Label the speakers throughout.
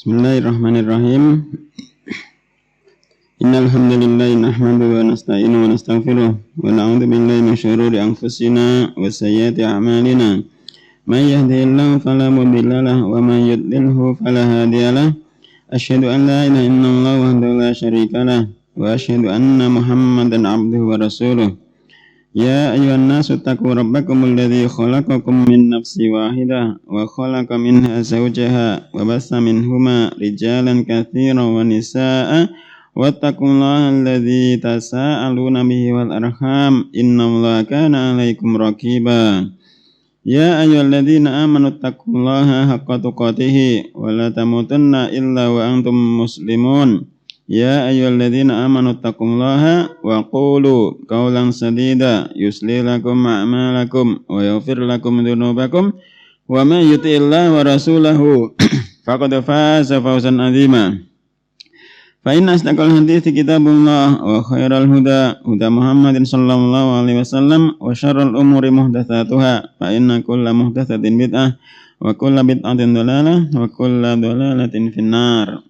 Speaker 1: Bismillahirrahmanirrahim. Innal hamdalillah nahmaduhu wa nasta'inuhu wa nastaghfiruh wa na'udzu billahi min shururi anfusina wa sayyiati a'malina. May yahdihillahu fala mudilla lahu wa may yudlilhu fala hadiya lahu. Asyhadu an la ilaha illallah wahdahu la syarika lahu wa asyhadu anna Muhammadan 'abduhu wa rasuluh. Ya ayyuhan nasu taqu rabbakumul ladzi khalaqakum min nafsin wahidah wa khalaqa minha zawjaha wa bassa minhuma rijalan katsiran wa nisaa'a wattaqullaha alladzi tasaaluna bihi wal arham innallaha kana 'alaikum raqiba. Ya ayyuhalladzina amanu taqullaha haqqa tuqatih wa la tamutunna illa wa antum muslimun. Ya ayyuhalladzina amanu taqullaha wa qulu qawlan sadida yuslih lakum a'malakum wa yaghfir lakum dzunubakum wa may yuti'illaha wa rasulahu faqad faza fawzan 'azima. Fa inna asdaqal hadithi kitabullah wa khairal huda Muhammadin sallallahu alaihi wasallam wa syarrul umuri muhdatsatuha fa inna kulla muhdatsatin bid'ah wa kulla bid'atin dhalalah wa kulla dhalalatin finnar.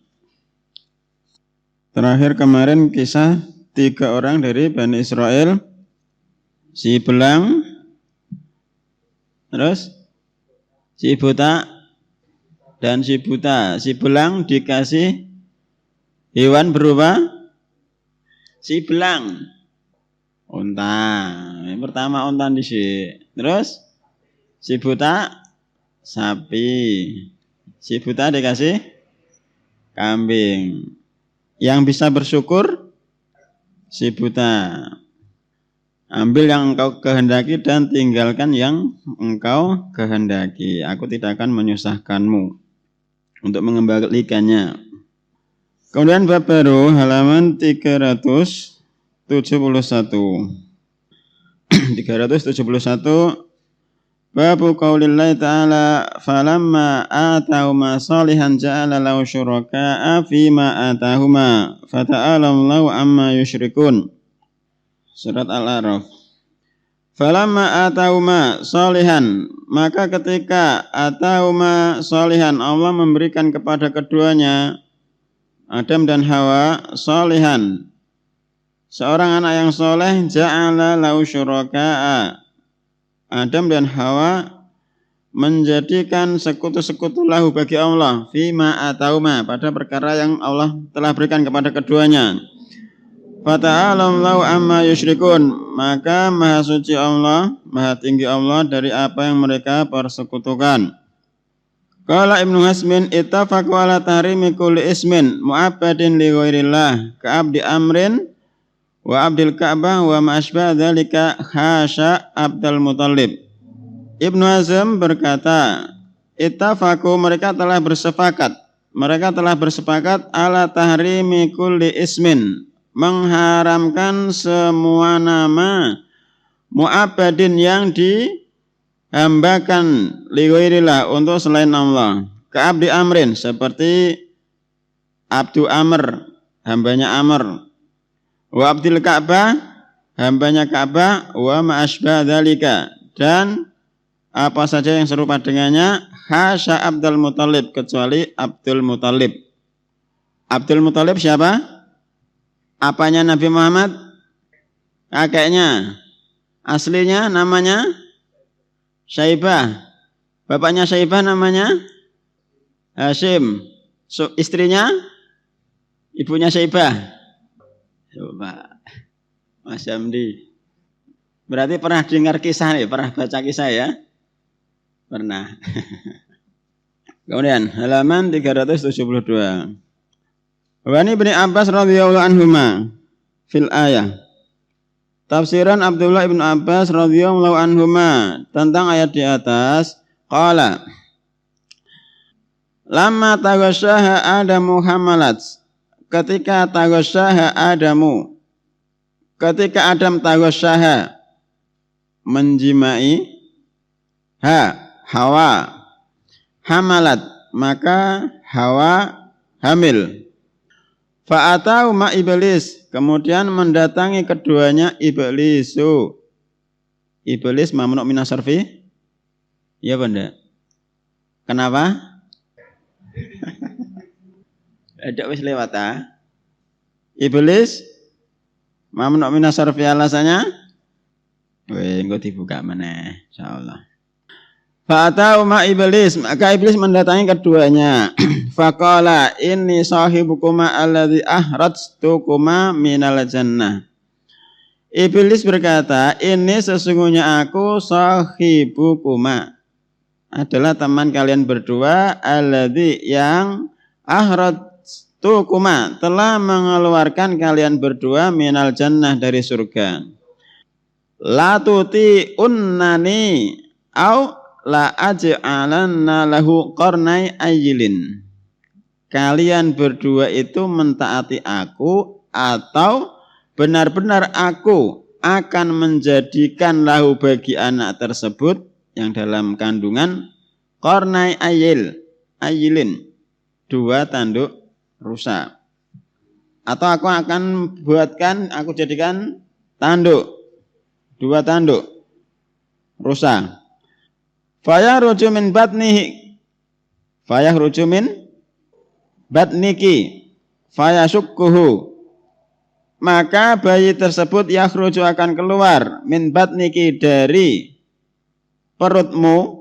Speaker 1: Terakhir kemarin kisah 3 orang dari Bani Israel, si belang, terus si buta dan si buta. Si belang dikasih hewan berupa si belang, unta. Yang pertama unta dhisik. Terus si buta sapi. Si buta dikasih kambing. Yang bisa bersyukur si buta. Ambil yang engkau kehendaki dan tinggalkan yang engkau kehendaki. Aku tidak akan menyusahkanmu untuk mengembalikannya. Kemudian bab baru halaman 371. 371 bab qaulillahi ta'ala falamma atahuma salihan ja'ala lahu syuraka'a fima atahuma fata'ala Allahu amma yusyrikun. Surat Al-A'raf. Falamma atahuma salihan, maka ketika atahuma salihan, Allah memberikan kepada keduanya Adam dan Hawa salihan, seorang anak yang soleh, ja'ala lahu syuraka'a, Adam dan Hawa menjadikan sekutu-sekutu lahu bagi Allah fima atauma, pada perkara yang Allah telah berikan kepada keduanya. Fata'ala Allahu amma yusyrikun, maka maha suci Allah, maha tinggi Allah dari apa yang mereka persekutukan. Qala Ibnu Hazmin ittafaqu ala tahrimi kulli ismin mu'abbadin li ghairillah ka'abdi amrin wa abdil ka'bah wa ma'asbah dzalika hasya Abdul Muthalib. Ibnu Hazm berkata, ittafaqu, mereka telah bersepakat ala tahrimi kulli ismin, mengharamkan semua nama mu'abbadin yang dihambakan li ghairillah, untuk selain Allah. Ka'abdi amrin, seperti Abdu Amr, hambanya Amr. Wa abdil Ka'bah, hambanya Ka'bah. Wa ma'asbah dzalika, dan apa saja yang serupa dengannya. Hasya Abdul Muthalib, kecuali Abdul Muthalib. Abdul Muthalib siapa? Apanya Nabi Muhammad? Kakeknya. Aslinya namanya Syaibah. Bapaknya Syaibah namanya Hashim. Istrinya ibunya Syaibah. Coba Mas Hamdi, berarti pernah dengar kisah nih, pernah baca kisah ya? Pernah. Kemudian halaman 372. Wa Ibnu Abbas radhiyallahu anhuma fil ayah. Tafsiran Abdullah ibn Abbas radhiyallahu anhuma tentang ayat di atas. Qala lamma taghasyaha Adamu hamalat, ketika taghasyaha Adamu, ketika Adam taghasyaha, menjimai, Hawa, hamalat, maka Hawa hamil. Fa'atau ma iblis, kemudian mendatangi keduanya iblisu. Iblis mamnu minas sarfi? Ya benda. Kenapa? Ada wis lewat ah. Iblis mamnu minas sarfi alasannya engko dibuka meneh insyaallah. Fa'atau ma iblis, maka iblis mendatangi keduanya. Faqala inni sahibukuma alladzi ahrajtukuma minal jannah. Iblis berkata, ini sesungguhnya aku sahibukuma, adalah teman kalian berdua, alladzi yang ahrajtukuma, telah mengeluarkan kalian berdua minal jannah dari surga. La tuti unnani au la aj'alanna lahu qarnai ayilin. Kalian berdua itu mentaati aku atau benar-benar aku akan menjadikan lahu bagi anak tersebut yang dalam kandungan qarnai ayilin, 2 tanduk rusa. Atau aku akan aku jadikan tanduk, 2 tanduk rusa. Fayahruju min batniki fayasukkuhu, maka bayi tersebut yakhruju akan keluar min batniki dari perutmu,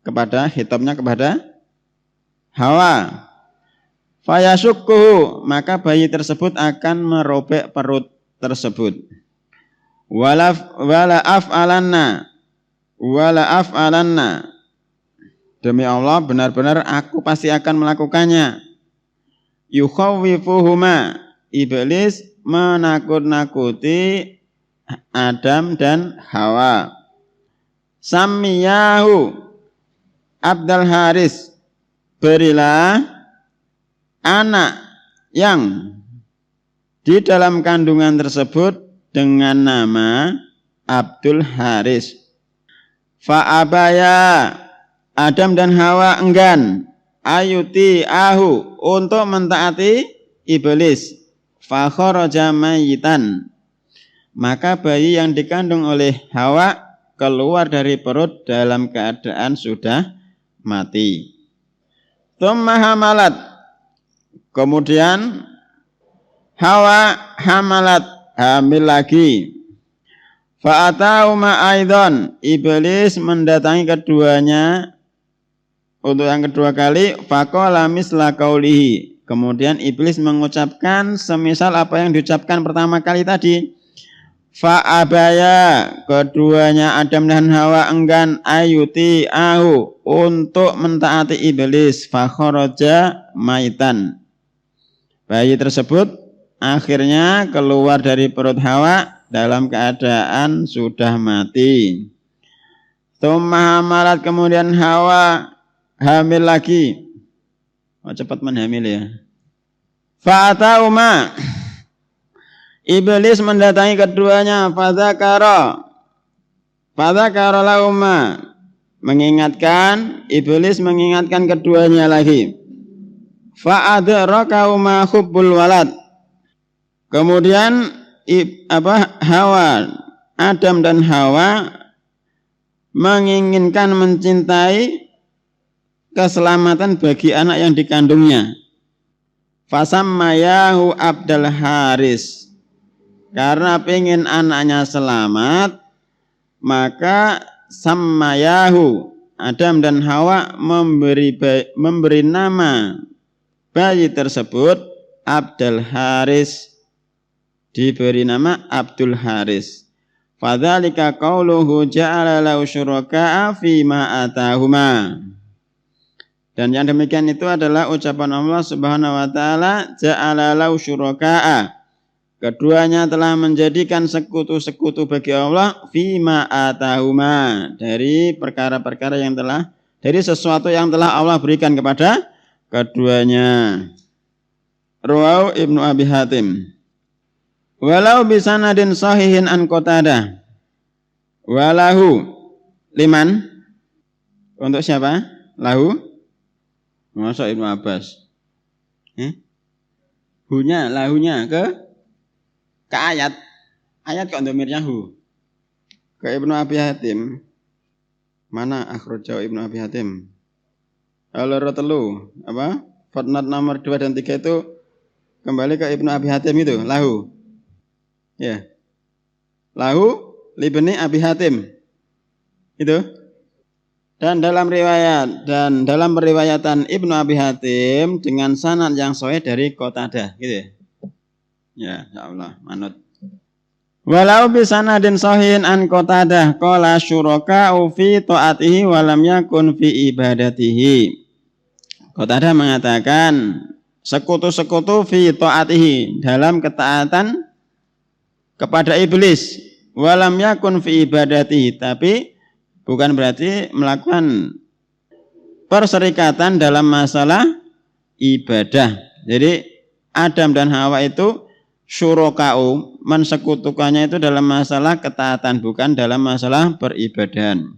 Speaker 1: kepada hitamnya kepada Hawa. Fayasukkuhu, maka bayi tersebut akan merobek perut tersebut. Wala af'alanna, demi Allah benar-benar aku pasti akan melakukannya. Yukhawwifuhuma, iblis menakut-nakuti Adam dan Hawa. Sammiyahu Abdul Haris, berilah anak yang di dalam kandungan tersebut dengan nama Abdul Haris. Fa'abaya, Adam dan Hawa enggan ayuti ahu, untuk mentaati iblis. Fakharaja mayitan, maka bayi yang dikandung oleh Hawa keluar dari perut dalam keadaan sudah mati. Tsumma hamalat, kemudian Hawa hamil lagi. Fa'atauma aidon, iblis mendatangi keduanya untuk yang kedua kali. Faqala misla qaulihi, kemudian iblis mengucapkan semisal apa yang diucapkan pertama kali tadi. Fa'abaya, keduanya Adam dan Hawa enggan ayuti ahu, untuk mentaati iblis. Fakharaja maitan, bayi tersebut akhirnya keluar dari perut Hawa dalam keadaan sudah mati. Tsumma hamalat, kemudian Hawa hamil lagi. Cepat menhamil ya. Fa'atauma, iblis mendatangi keduanya. Fadzakara lahuma, iblis mengingatkan keduanya lagi. Fa'adrakahuma hubbul walad, kemudian Adam dan Hawa mencintai keselamatan bagi anak yang dikandungnya. Fasammayahu Abdul Haris, karena pengen anaknya selamat, maka sammayahu, Adam dan Hawa memberi nama bayi tersebut Abdul Haris, diberi nama Abdul Haris. Fadzalika qauluhu ja'ala lahu syuraka'a fima atahuma, dan yang demikian itu adalah ucapan Allah Subhanahu wa taala, ja'ala lahu syuraka'a, keduanya telah menjadikan sekutu-sekutu bagi Allah, fima atahuma, dari perkara-perkara yang telah, dari sesuatu yang telah Allah berikan kepada keduanya. Rawahu Ibnu Abi Hatim. Walau bisanadin sahihin an Qatadah. Walahu, liman, untuk siapa? Lahu, masa Ibnu Abbas. Lahunya ke ayat kok domirnya hu. Ke Ibnu Abi Hatim. Mana akhrajahu Ibnu Abi Hatim? Al-Ratlu apa? footnote nomor 2 dan 3 itu kembali ke Ibnu Abi Hatim itu, lahu. Ya. Lahu libni Abi Hatim. Itu. Dan dalam periwayatan Ibnu Abi Hatim dengan sanad yang sahih dari Qatadah, gitu ya. Ya, insyaallah manut. Walau bi sanadin sahihin an Qatadah qala syuraka'u fi ta'atihi wa lam yakun fi ibadatihi. Qatadah mengatakan sekutu-sekutu fi ta'atihi dalam ketaatan kepada iblis, wa lam yakun fi ibadatihi, tapi bukan berarti melakukan perserikatan dalam masalah ibadah. Jadi Adam dan Hawa itu syuraka'u, mensekutukannya itu dalam masalah ketaatan, bukan dalam masalah peribadahan.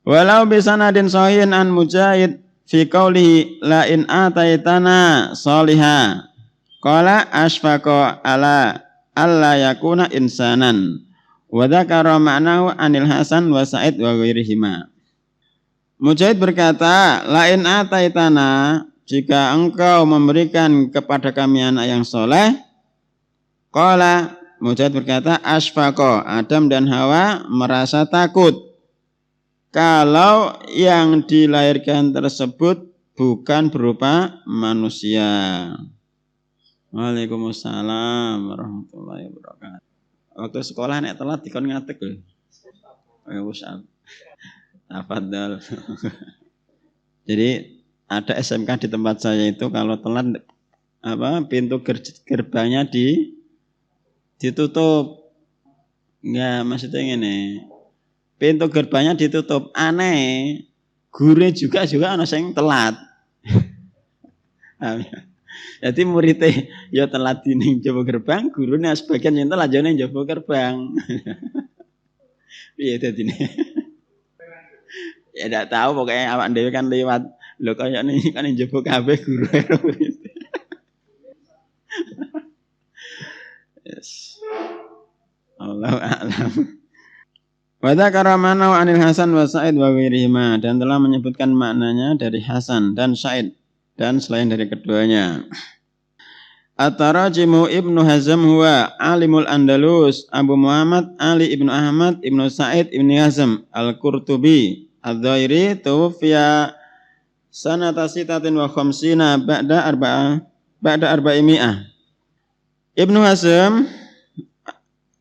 Speaker 1: Walau bisanadin sahihin an Mujahid fi qawlihi la in ataitana sholiha qala asfaqa ala alla yakuna insanan wa dzakara ma'nahu anil Hasan wa Sa'id wa ghairihima. Mujahid berkata, la in ataitana, jika engkau memberikan kepada kami anak yang soleh. Qala, Mujahid berkata, asfaqa, Adam dan Hawa merasa takut kalau yang dilahirkan tersebut bukan berupa manusia. Waalaikumsalam warahmatullahi wabarakatuh. Waktu sekolah nek telat dikon ngatek lho. Usah. Tafadhol. Jadi ada SMK di tempat saya itu kalau telat pintu gerbangnya ditutup. Enggak, maksudnya ngene. Pintu gerbangnya ditutup. Aneh. Guru juga ana sing telat. Jadi muridnya ya telat ning jaba gerbang, gurune sebagian yang telat jane jaba gerbang. Piye dadine? Ya ndak tahu pokoknya awak dhewe kan lewat. Lho kaya ning kan jaba kabeh guru. Yes. Allahu a'lam. Wa dzakara ma'nahu anil Hasan wa Sa'id wa ghairihima, dan telah menyebutkan maknanya dari Hasan dan Sa'id dan selain dari keduanya. At-Tarajimu Ibnu Hazm huwa alimul Andalus Abu Muhammad Ali Ibnu Ahmad Ibnu Sa'id Ibnu Hazm Al-Qurtubi Adz-Dzairi tuwfiya sanata sitatin wa khamsina ba'da arba'imi'ah. Ibnu Hazm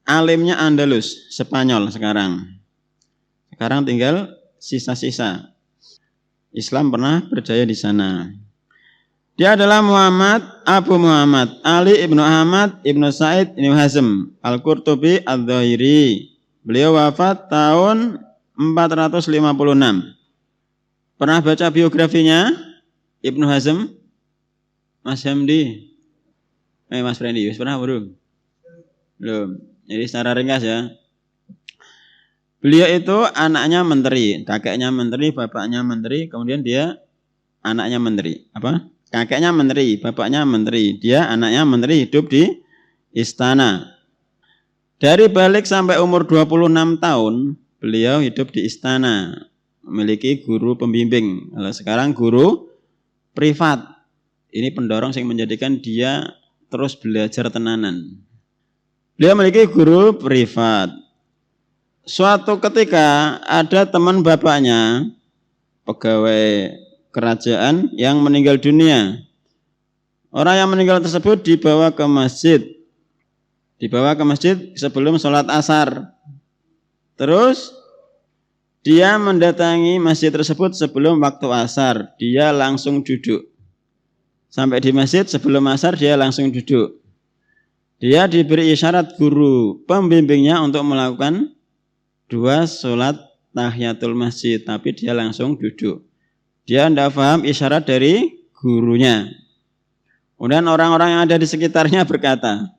Speaker 1: alimnya Andalus, Spanyol sekarang. Sekarang tinggal sisa-sisa. Islam pernah berjaya di sana. Dia adalah Abu Muhammad Ali Ibnu Ahmad Ibnu Sa'id Ibnu Hazm Al-Qurtubi Adz-Dzairi. Beliau wafat tahun 456. Pernah baca biografinya Ibnu Hazm? Mas Hamdi? Mas Frendi, pernah belum? Belum. Jadi secara ringkas ya. Beliau itu anaknya menteri, kakeknya menteri, bapaknya menteri, kemudian dia anaknya menteri. Apa? Kakeknya menteri, bapaknya menteri, dia anaknya menteri, hidup di istana. Dari balik sampai umur 26 tahun, beliau hidup di istana, memiliki guru pembimbing. Kalau sekarang guru privat. Ini pendorong yang menjadikan dia terus belajar tenanan. Beliau memiliki guru privat. Suatu ketika ada teman bapaknya, pegawai kerajaan yang meninggal dunia. Orang yang meninggal tersebut dibawa ke masjid. Dibawa ke masjid sebelum sholat asar. Terus dia mendatangi masjid tersebut sebelum waktu asar. Dia langsung duduk. Sampai di masjid sebelum asar dia langsung duduk. Dia diberi isyarat guru pembimbingnya untuk melakukan 2 sholat tahiyatul masjid. Tapi dia langsung duduk. Dia tidak paham isyarat dari gurunya. Kemudian orang-orang yang ada di sekitarnya berkata,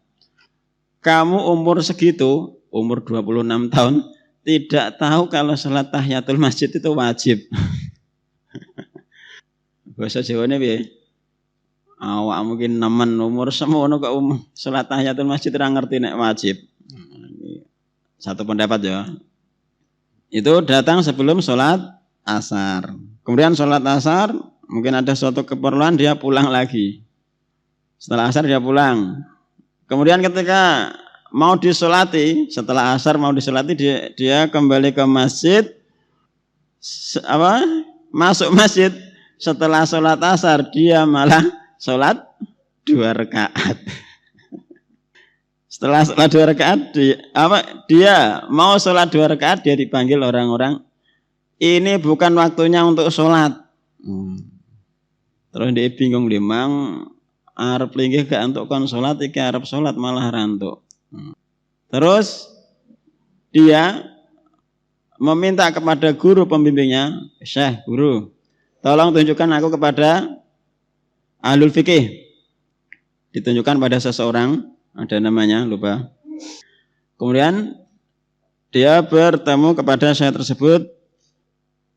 Speaker 1: kamu umur segitu, umur 26 tahun, tidak tahu kalau sholat tahiyatul masjid itu wajib. Bahasa Jawanya piye? Awak mungkin nemen umur semono kok sholat tahiyatul masjid ora ngerti nek wajib. Satu pendapat ya. Itu datang sebelum sholat asar. Kemudian sholat asar Mungkin ada suatu keperluan dia pulang lagi. Setelah asar dia pulang. Kemudian ketika mau disolati, setelah asar mau disolati dia kembali ke masjid. Masuk masjid. Setelah sholat asar dia malah sholat 2 rakaat. Setelah sholat 2 rakaat dia mau sholat 2 rakaat, dia dipanggil orang-orang. Ini bukan waktunya untuk sholat. Terus dia bingung, limang arep linggih gak untuk kon sholat, iki arep sholat malah rantuk. Terus dia meminta kepada guru pembimbingnya, Syekh, guru, tolong tunjukkan aku kepada ahlul fikih. Ditunjukkan pada seseorang, ada namanya, lupa. Kemudian dia bertemu kepada syekh tersebut.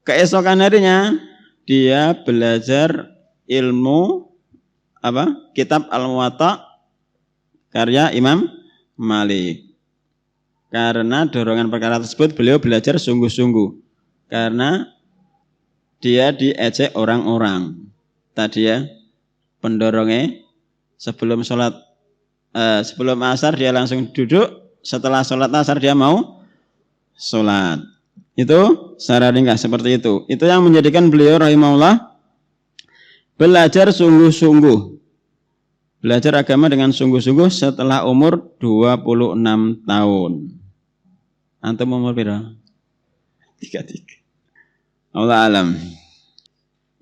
Speaker 1: Keesokan harinya dia belajar ilmu kitab Al-Muwatta karya Imam Malik. Karena dorongan perkara tersebut beliau belajar sungguh-sungguh. Karena dia diejek orang-orang. Tadi ya, pendorongnya sebelum asar dia langsung duduk, setelah sholat asar dia mau sholat. Itu secara ringkas seperti itu. Itu yang menjadikan beliau rahimahullah belajar sungguh-sungguh. Belajar agama dengan sungguh-sungguh setelah umur 26 tahun. Antum umur berapa? 33. Allah alam.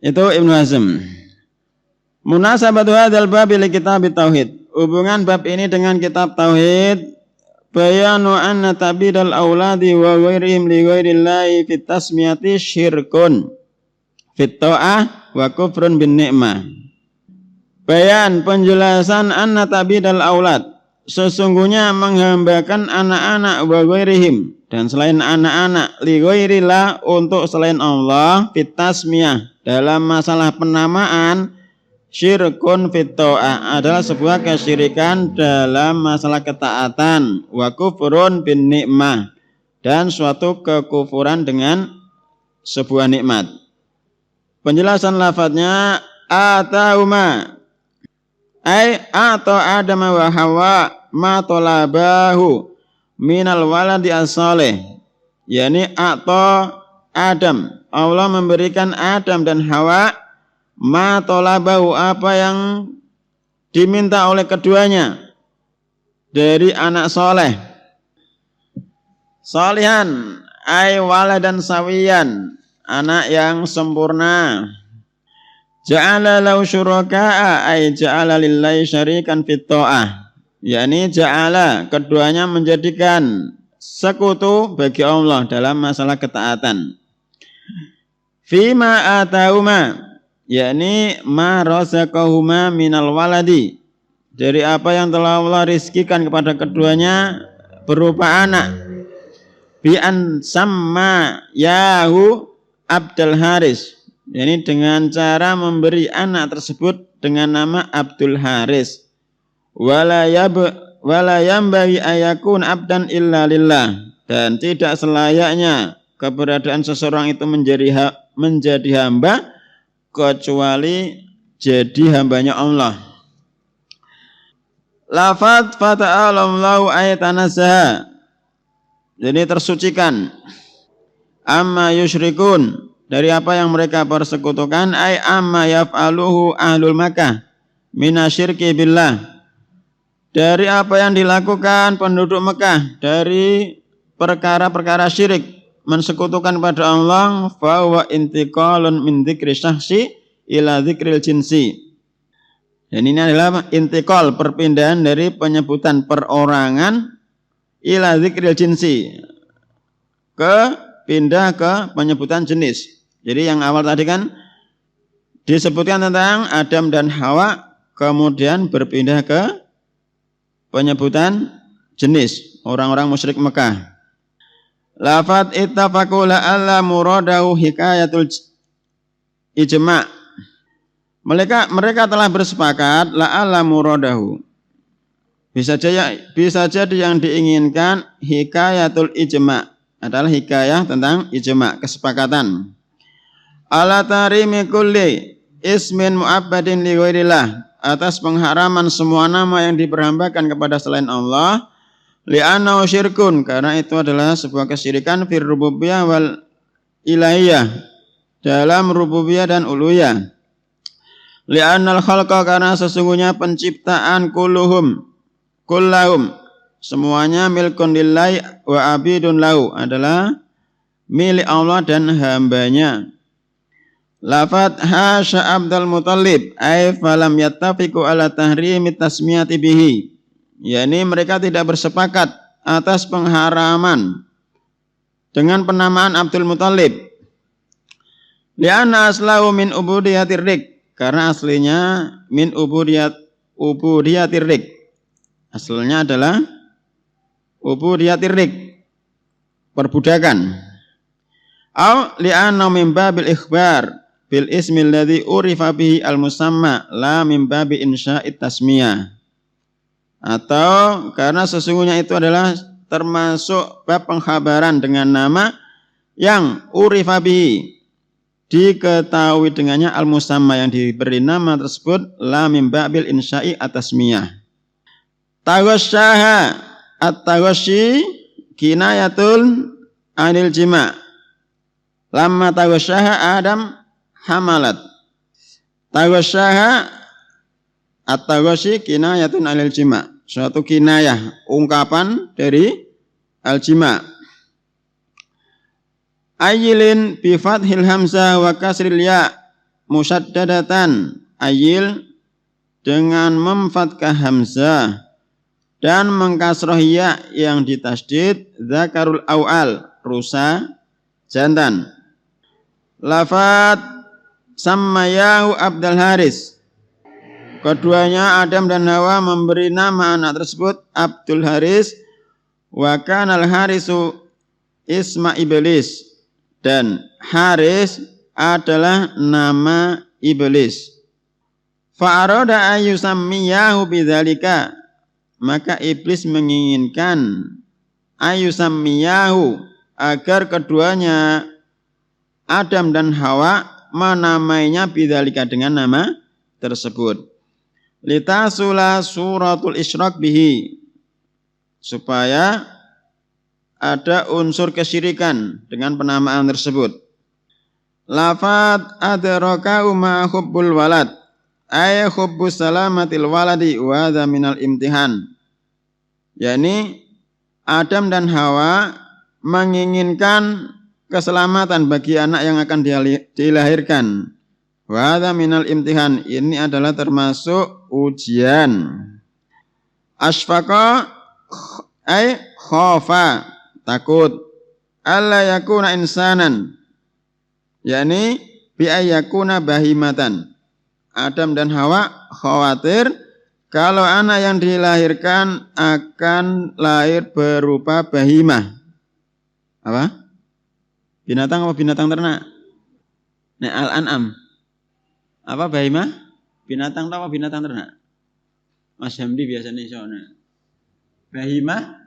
Speaker 1: Itu Ibnu Hazm. Munasabatu hadzal bab li kitab tauhid. Hubungan bab ini dengan kitab tauhid. Bayanu anna tabidal auladi wa ghairihim li ghairillahi fit tasmiyati syirkun fit ta'ah wa kufrun bin ni'mah. Bayan penjelasan anna tabidal aulad, sesungguhnya menghambakan anak-anak wa ghairihim, dan selain anak-anak, li ghairillah, untuk selain Allah, fit tasmiyah, dalam masalah penamaan, syirkun fit ta'ah, adalah sebuah kesyirikan dalam masalah ketaatan, wa kufrun bin ni'mah, dan suatu kekufuran dengan sebuah nikmat. Penjelasan lafadznya atahuma atau Adam wa Hawa ma tolabahu minal waladi as-salih, yakni atau Adam, Allah memberikan Adam dan Hawa ma tolabahu, apa yang diminta oleh keduanya dari anak soleh. Solihan ay waladan sawiyan, anak yang sempurna. Ja'ala lau syuraka'a ay ja'ala lillahi syarikan fit ta'ah, yakni ja'ala, keduanya menjadikan sekutu bagi Allah dalam masalah ketaatan. Fima atahuma, yakni ma razaqahuma minal waladi, dari apa yang telah Allah rizkikan kepada keduanya berupa anak. Bi an samma yahu Abdul Haris, yakni dengan cara memberi anak tersebut dengan nama Abdul Haris. Wala yambaghi ayakun abdan illa lillah, dan tidak selayaknya keberadaan seseorang itu menjadi hamba kecuali jadi hambanya Allah. Lafaz fata'alallahu ayatanazzaha, jadi tersucikan. Amma yusyrikun, dari apa yang mereka persekutukan, ay amma yaf'aluhu ahlul Makkah minasyirki billah, dari apa yang dilakukan penduduk Mekah dari perkara-perkara syirik, mensekutukan pada Allah, fa huwa intiqalun min dzikri syakhsi ila dzikril jinsi. Dan ini adalah intiqal, perpindahan dari penyebutan perorangan ila dzikril jinsi, pindah ke penyebutan jenis. Jadi yang awal tadi kan disebutkan tentang Adam dan Hawa, kemudian berpindah ke penyebutan jenis orang-orang musyrik Mekah. Lafat ittafaqu la'alla muradahu hikayatul ijma'. Mereka telah bersepakat la'alla muradahu, bisa jadi yang diinginkan hikayatul ijma' adalah hikayah tentang ijma', kesepakatan. Ala tarimi kulli ismin mu'abbadin li ghairillah, atas pengharaman semua nama yang diperhambakan kepada selain Allah, li'annahu syirkun, karena itu adalah sebuah kesyirikan fir rububiyah wal ilahiyah, dalam rububiyah dan uluhiyah. Li'annal khalqa, karena sesungguhnya penciptaan kullahum semuanya milkun lillahi wa abidun lahu, adalah milik Allah dan hambanya. Lafat hasya Abdul Muttalib ay falam yattafiqu ala tahrimi tasmiyati bihi, yakni mereka tidak bersepakat atas pengharaman dengan penamaan Abdul Muttalib. Li'anna aslahu min ubudiyatir rik, karena aslinya min ubudiyatir rik, asalnya adalah ubudiyatir rik, perbudakan. Au li'anna min babil ikhbar bil ismi alladhi urifa bihi al-musamma la min babi insya'it tasmiyah, atau karena sesungguhnya itu adalah termasuk bab pengkhabaran dengan nama yang urifa bihi, diketahui dengannya al-musamma, yang diberi nama tersebut, la min babil insya'i at-tasmiyah. Taghasyaha at-taghasyi kinayatul anil jima', lamma taghasyaha Adam hamalat. Taghasyaha at-taghasyi kinayatun anil jima', suatu kinayah, ungkapan dari al-jima'. Ayilin bi fathil hamzah wa kasril ya musaddadatan, ayil dengan memfathah hamzah dan mengkasroh ya yang ditasdid, zakarul awal, rusa jantan. Lafat sammayahu Abdul Haris, keduanya Adam dan Hawa memberi nama anak tersebut Abdul Haris. Wa kanal harisu isma iblis, dan Haris adalah nama iblis. Fa'arada ayyusammiyahu bidzalika, maka iblis menginginkan ayyusammiyahu, agar keduanya Adam dan Hawa menamainya bidzalika, dengan nama tersebut. Litasula suratul isyrak bihi, supaya ada unsur kesyirikan dengan penamaan tersebut. Lafat adraka ma hubbul walad, ay hubbus salamatil waladi wa hadza minal imtihan, yakni Adam dan Hawa menginginkan keselamatan bagi anak yang akan dilahirkan. Wa hadza minal imtihan, ini adalah termasuk ujian. Asfaqa ay khafa, takut. Alla yakuna insanan, yakni bi ayyakuna bahimatan. Adam dan Hawa khawatir kalau anak yang dilahirkan akan lahir berupa bahimah. Apa? Binatang apa binatang ternak? Nah, al-an'am. Apa bahimah? Binatang apa binatang ternak? Mas Hamdi biasanya soalnya. Bahimah?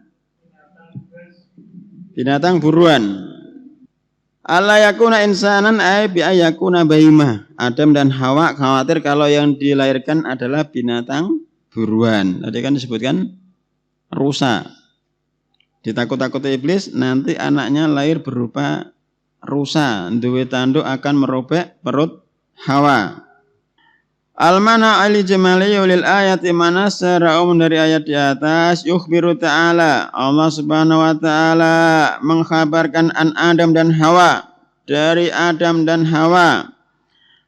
Speaker 1: Binatang buruan. Alla yakuna insanan ay bi ayakuna bahimah. Adam dan Hawa khawatir kalau yang dilahirkan adalah binatang buruan. Tadi kan disebutkan rusa. Ditakut-takuti iblis nanti anaknya lahir berupa rusa, duwe tanduk akan merobek perut Hawa. Al-mana ali jamali lil ayati, mana secara umum dari ayat di atas, yukhbiru ta'ala, Allah subhanahu wa ta'ala mengkhabarkan an Adam dan Hawa, dari Adam dan Hawa,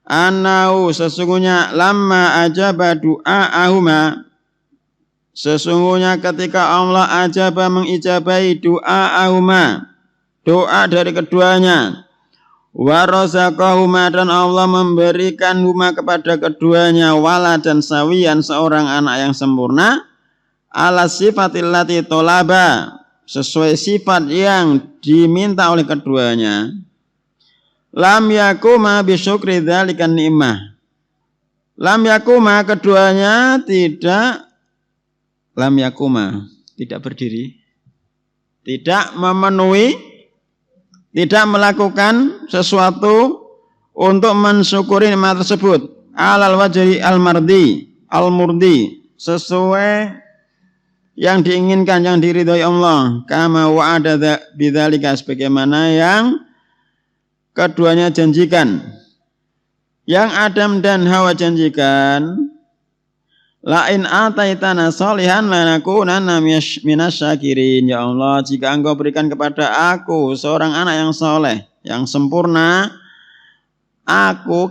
Speaker 1: annahu sesungguhnya lamma ajaba du'a'ahuma, sesungguhnya ketika Allah ajaba mengijabai du'a'ahuma, doa dari keduanya, wa razaqahuma, dan Allah memberikan huma kepada keduanya walad dan sawiyan, seorang anak yang sempurna, ala sifatil lati tolaba, sesuai sifat yang diminta oleh keduanya. Lam yakuma bisyukri dzalikan ni'mah, lam yakuma keduanya tidak, lam yakuma tidak berdiri, tidak memenuhi, tidak melakukan sesuatu untuk mensyukuri nikmat tersebut. alal wajhi al-murdi sesuai yang diinginkan, yang diridhoi Allah, kama wa'ada bidzalika sebagaimana yang keduanya janjikan. Yang Adam dan Hawa janjikan, lain ataitana sholihan lanakunanna minasyakirin. Ya Allah, jika Engkau berikan kepada aku seorang anak yang soleh, yang sempurna,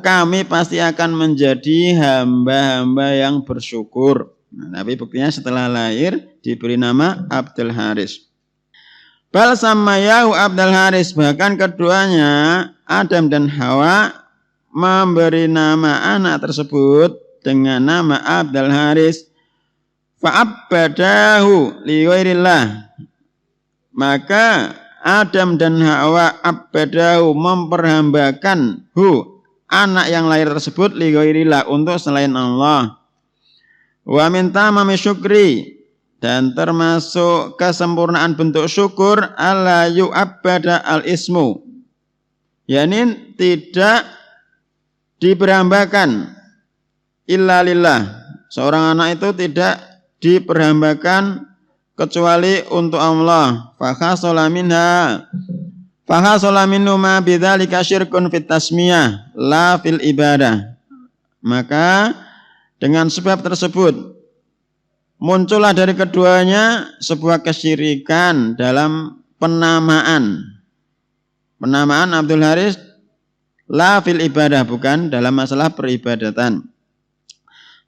Speaker 1: kami pasti akan menjadi hamba-hamba yang bersyukur. Nah, tapi buktinya setelah lahir diberi nama Abdul Haris. Bal samayahu Abdul Haris, bahkan keduanya Adam dan Hawa memberi nama anak tersebut dengan nama Abdul Haris. Fa'abbadahu li ghairillah, maka Adam dan Hawa abadahu memperhambakan anak yang lahir tersebut li ghairillah untuk selain Allah. Wa min tamami syukri, dan termasuk kesempurnaan bentuk syukur alla yu'abbada al-ismu, yakni tidak diperhambakan illa lillah, seorang anak itu tidak diperhambakan kecuali untuk Allah. Fakhasola minhu ma bidzalika syirkun fit tasmiyah la fil ibadah. Maka dengan sebab tersebut muncullah dari keduanya sebuah kesyirikan dalam penamaan Abdul Haris, la fil ibadah, bukan dalam masalah peribadatan.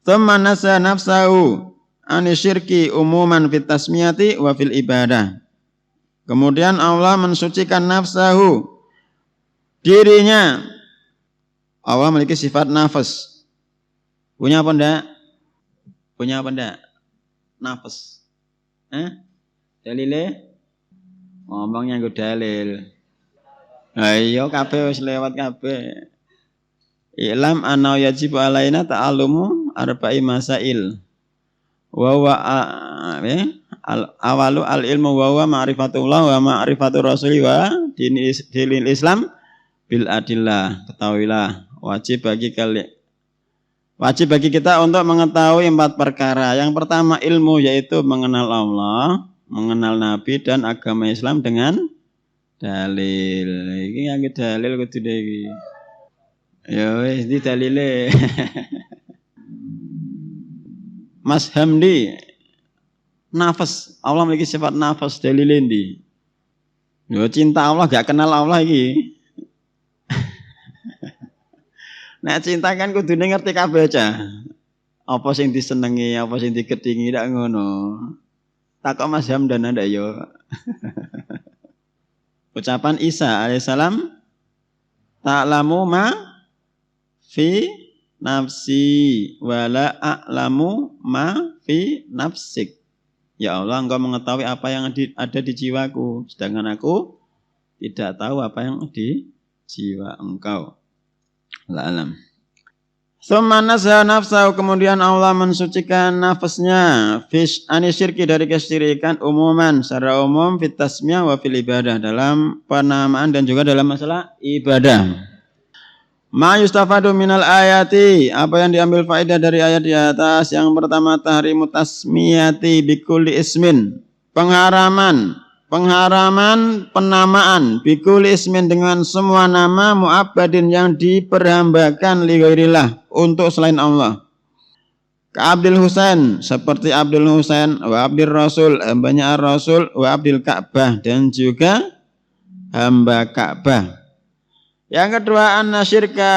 Speaker 1: Tsumma nasa nafsahu anisyirki umuman fit tasmiyati wa fil ibadah. Kemudian Allah mensucikan nafsahu, dirinya. Allah memiliki sifat nafas. Punya apa enggak? Punya apa enggak? Nafas. Dalile? Ngomongnya nggo dalil. Ayo kabeh wis lewat kabeh. Ilam anna yajibu alaina ta'allumu arba'i masail. Wa huwa awalu al-ilmu wa huwa ma'rifatullah wa ma'rifatu rasuli wa dinil Islam bil adillah. Ketahuilah, wajib bagi kita untuk mengetahui 4 perkara. Yang pertama ilmu, yaitu mengenal Allah, mengenal Nabi dan agama Islam dengan dalil. Iki yang dalil kudu iki. Ya wis di dalile. Mas Hamdi, nafas, Allah memiliki sifat nafas, dalile ndi? Yo cinta Allah gak kenal Allah iki. Nek cinta kan kudune ngerti kabeh aja. Apa sing disenengi, apa sing digedhingi, ndak ngono. Takok Mas Hamdan ndak yo. Ucapan Isa alaihissalam, ta'lamu ma fi nafsi wala a'lamu ma fi nafsik. Ya Allah, Engkau mengetahui apa yang ada di jiwaku, sedangkan aku tidak tahu apa yang di jiwa Engkau. Allah alam. Tsumma nazza nafsahu, kemudian Allah mensucikan nafasnya fish anisyirki, dari kesyirikan umuman, secara umum fit tasmiyah wa fil ibadah, dalam penamaan dan juga dalam masalah ibadah. Ma yustafadu minal ayati, apa yang diambil faedah dari ayat di atas. Yang pertama tahrimu tasmiyati bikulli ismin, pengharaman penamaan bikul ismin, dengan semua nama mu'abbadin yang diperhambakan li ghairillah, untuk selain Allah. Ka Abdul Husain, seperti Abdul Husain, wa Abdul Rasul, hambanya Ar-Rasul, wa Abdul Ka'bah, dan juga hamba Ka'bah. Yang kedua annasyirka,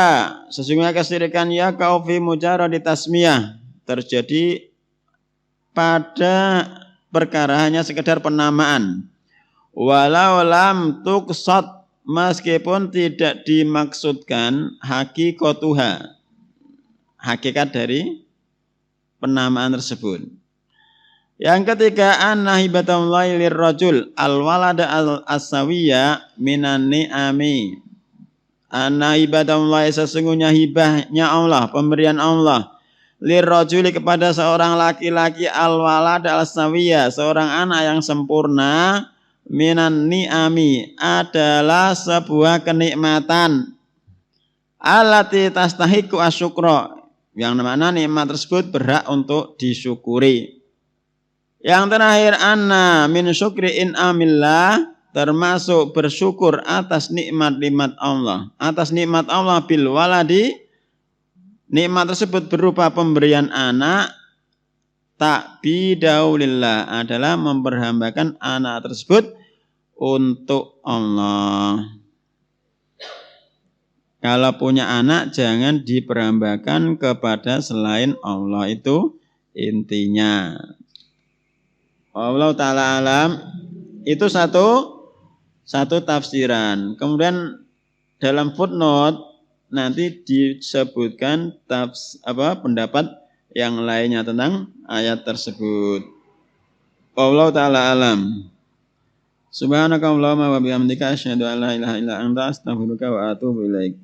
Speaker 1: sesungguhnya kesyirikan ya kaufi mujarradi tasmiyah, terjadi pada perkara hanya sekedar penamaan. Walau lam tuqsad, meskipun tidak dimaksudkan hakikatuha, hakikat dari penamaan tersebut. Yang ketiga annahibatullahi lirrajul alwalada al-asawiyya minan ni'ami. Annahibatullahi, sesungguhnya hibahnya Allah, pemberian Allah, lirrajuli, kepada seorang laki-laki, alwalada al-asawiyya, seorang anak yang sempurna, minan ni'ami, adalah sebuah kenikmatan, allati tastahiqu asyukra, Yang mana nikmat tersebut berhak untuk disyukuri. Yang terakhir, anna min syukri in'amillah, termasuk bersyukur atas nikmat-nikmat Allah. Atas nikmat Allah bil waladi, nikmat tersebut berupa pemberian anak, ta'bidau lillah, adalah memperhambakan anak tersebut untuk Allah. Kalau punya anak jangan diperhambakan kepada selain Allah, itu intinya. Allah Ta'ala alam. Itu satu tafsiran. Kemudian dalam footnote nanti disebutkan pendapat yang lainnya tentang ayat tersebut. Allah Ta'ala alam. Subhanakallahumma wa bihamdika asyhadu an la ilaha illa anta astaghfiruka wa atubu ilaik.